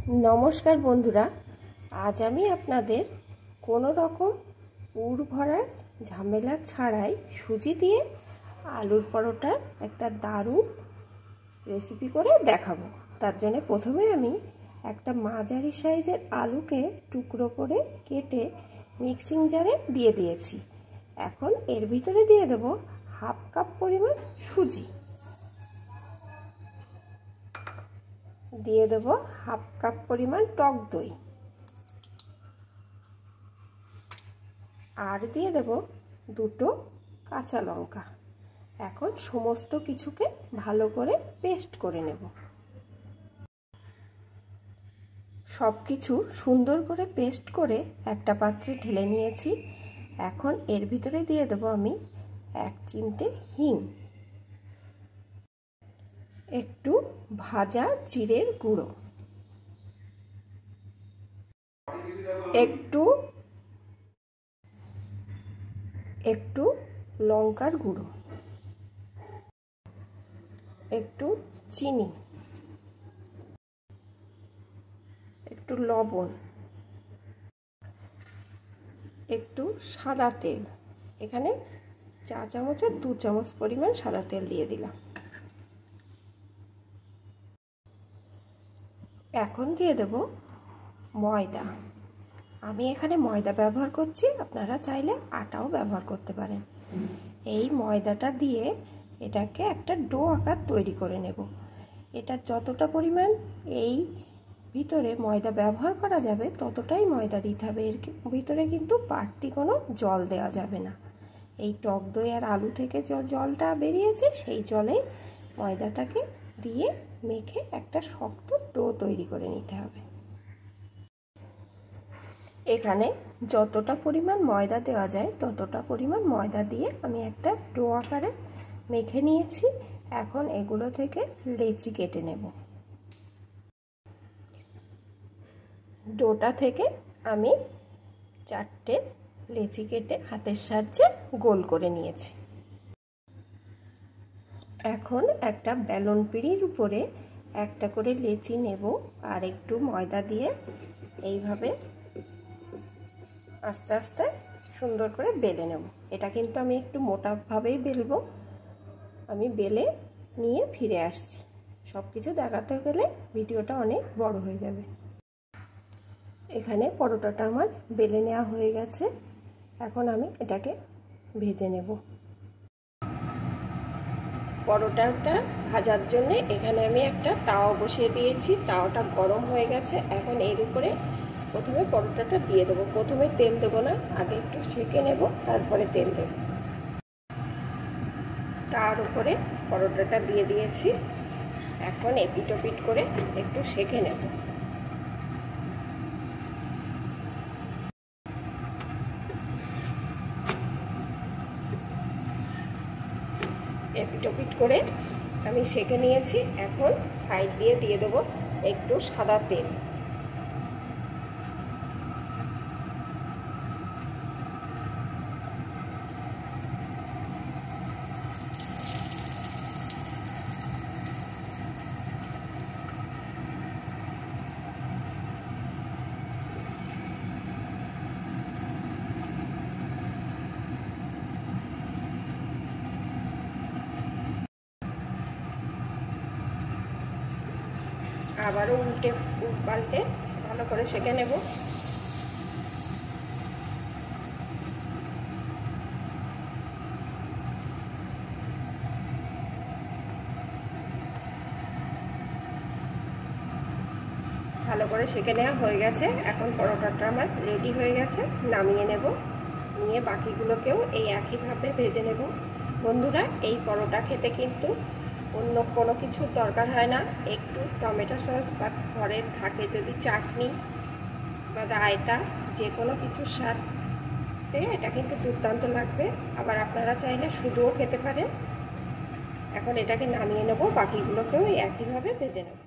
নমস্কার বন্ধুরা, আজ আমি আপনাদের কোনো রকম পুর ভরার ঝামেলা ছাড়াই সুজি দিয়ে আলুর পরোটার একটা দারুণ রেসিপি করে দেখাবো। তার জন্য প্রথমে আমি একটা মাঝারি সাইজের আলুকে টুকরো করে কেটে মিক্সিং জারে দিয়ে দিয়েছি। এখন এর ভিতরে দিয়ে দেব হাফ কাপ পরিমাণ সুজি, দিয়ে দেব হাফ কাপ পরিমাণ টক দই, আর দিয়ে দেব দুটো কাঁচা লঙ্কা। এখন সমস্ত কিছুকে ভালো করে পেস্ট করে নেব। সব কিছু সুন্দর করে পেস্ট করে একটা পাত্রে ঢেলে নিয়েছি। এখন এর ভিতরে দিয়ে দেব আমি 1 চিমটে হিং, একটু ভাজা জিরের গুঁড়ো, একটু লঙ্কার গুঁড়ো, একটু চিনি, একটু লবণ, একটু সাদা তেল। এখানে 4 চামচের 2 চামচ পরিমাণ সাদা তেল দিয়ে দিলাম। এখন দিয়ে দেব ময়দা। আমি এখানে ময়দা ব্যবহার করছি, আপনারা চাইলে আটাও ব্যবহার করতে পারেন। এই ময়দাটা দিয়ে এটাকে একটা ডো আকার তৈরি করে নেব। এটা যতটা পরিমাণ এই ভিতরে ময়দা ব্যবহার করা যাবে ততটাই ময়দা দিতে হবে। এর ভিতরে কিন্তু বাড়তি কোনো জল দেওয়া যাবে না। এই টক দই আর আলু থেকে জলটা বেরিয়েছে, সেই জলে ময়দাটাকে দিয়ে মেখে একটা শক্ত ডো তৈরি করে নিতে হবে। এখানে যতটা পরিমাণ ময়দা দেওয়া যায় ততটা পরিমাণ ময়দা দিয়ে আমি একটা ডো আকারে মেখে নিয়েছি। এখন এগুলো থেকে লেচি কেটে নেব। ডোটা থেকে আমি 4টে লেচি কেটে হাতের সাহায্যে গোল করে নিয়েছি। এখন একটা বেলন পিঁড়ির উপরে একটা করে লেচি নেব আর একটু ময়দা দিয়ে এইভাবে আস্তে আস্তে সুন্দর করে বেলে নেব। এটা কিন্তু আমি একটু মোটাভাবেই বেলবো। আমি বেলে নিয়ে ফিরে আসছি। সব কিছু দেখাতে গেলে ভিডিওটা অনেক বড় হয়ে যাবে। এখানে পরোটাটা আমার বেলে নেওয়া হয়ে গেছে। এখন আমি এটাকে ভেজে নেব। পরোটাটা ভাজার জন্য এখানে আমি একটা তাওয়া বসিয়ে দিয়েছি। তাওয়াটা গরম হয়ে গেছে। এখন এর উপরে প্রথমে পরোটাটা দিয়ে দেবো। প্রথমে তেল দেবো না, আগে একটু সেঁকে নেব, তারপরে তেল দেব। তার উপরে পরোটাটা দিয়ে দিয়েছি। এখন এপিট ওপিট করে একটু সেঁকে নেব। এপিট ওপিট করে আমি সেঁকে নিয়েছি। এখন সাইড দিয়ে দেবো একটু সাদা তেল। আবারও উল্টে পাল্টে ভালো করে সেঁকে নেব। ভালো করে সেঁকে নেওয়া হয়ে গেছে। এখন পরোটাটা আমার রেডি হয়ে গেছে, নামিয়ে নেব। নিয়ে বাকিগুলোকেও এই একইভাবে ভেজে নেব। বন্ধুরা, এই পরোটা খেতে কিন্তু অন্য কোনো কিছুর দরকার হয় না। একটু টমেটো সস বা ঘরে থাকে যদি চাটনি বা রায়তা, যে কোনো কিছুর সাথে এটা কিন্তু দুর্দান্ত লাগবে। আবার আপনারা চাইলে শুধুও খেতে পারেন। এখন এটাকে নামিয়ে নেব, বাকিগুলোকেও একইভাবে ভেজে নেব।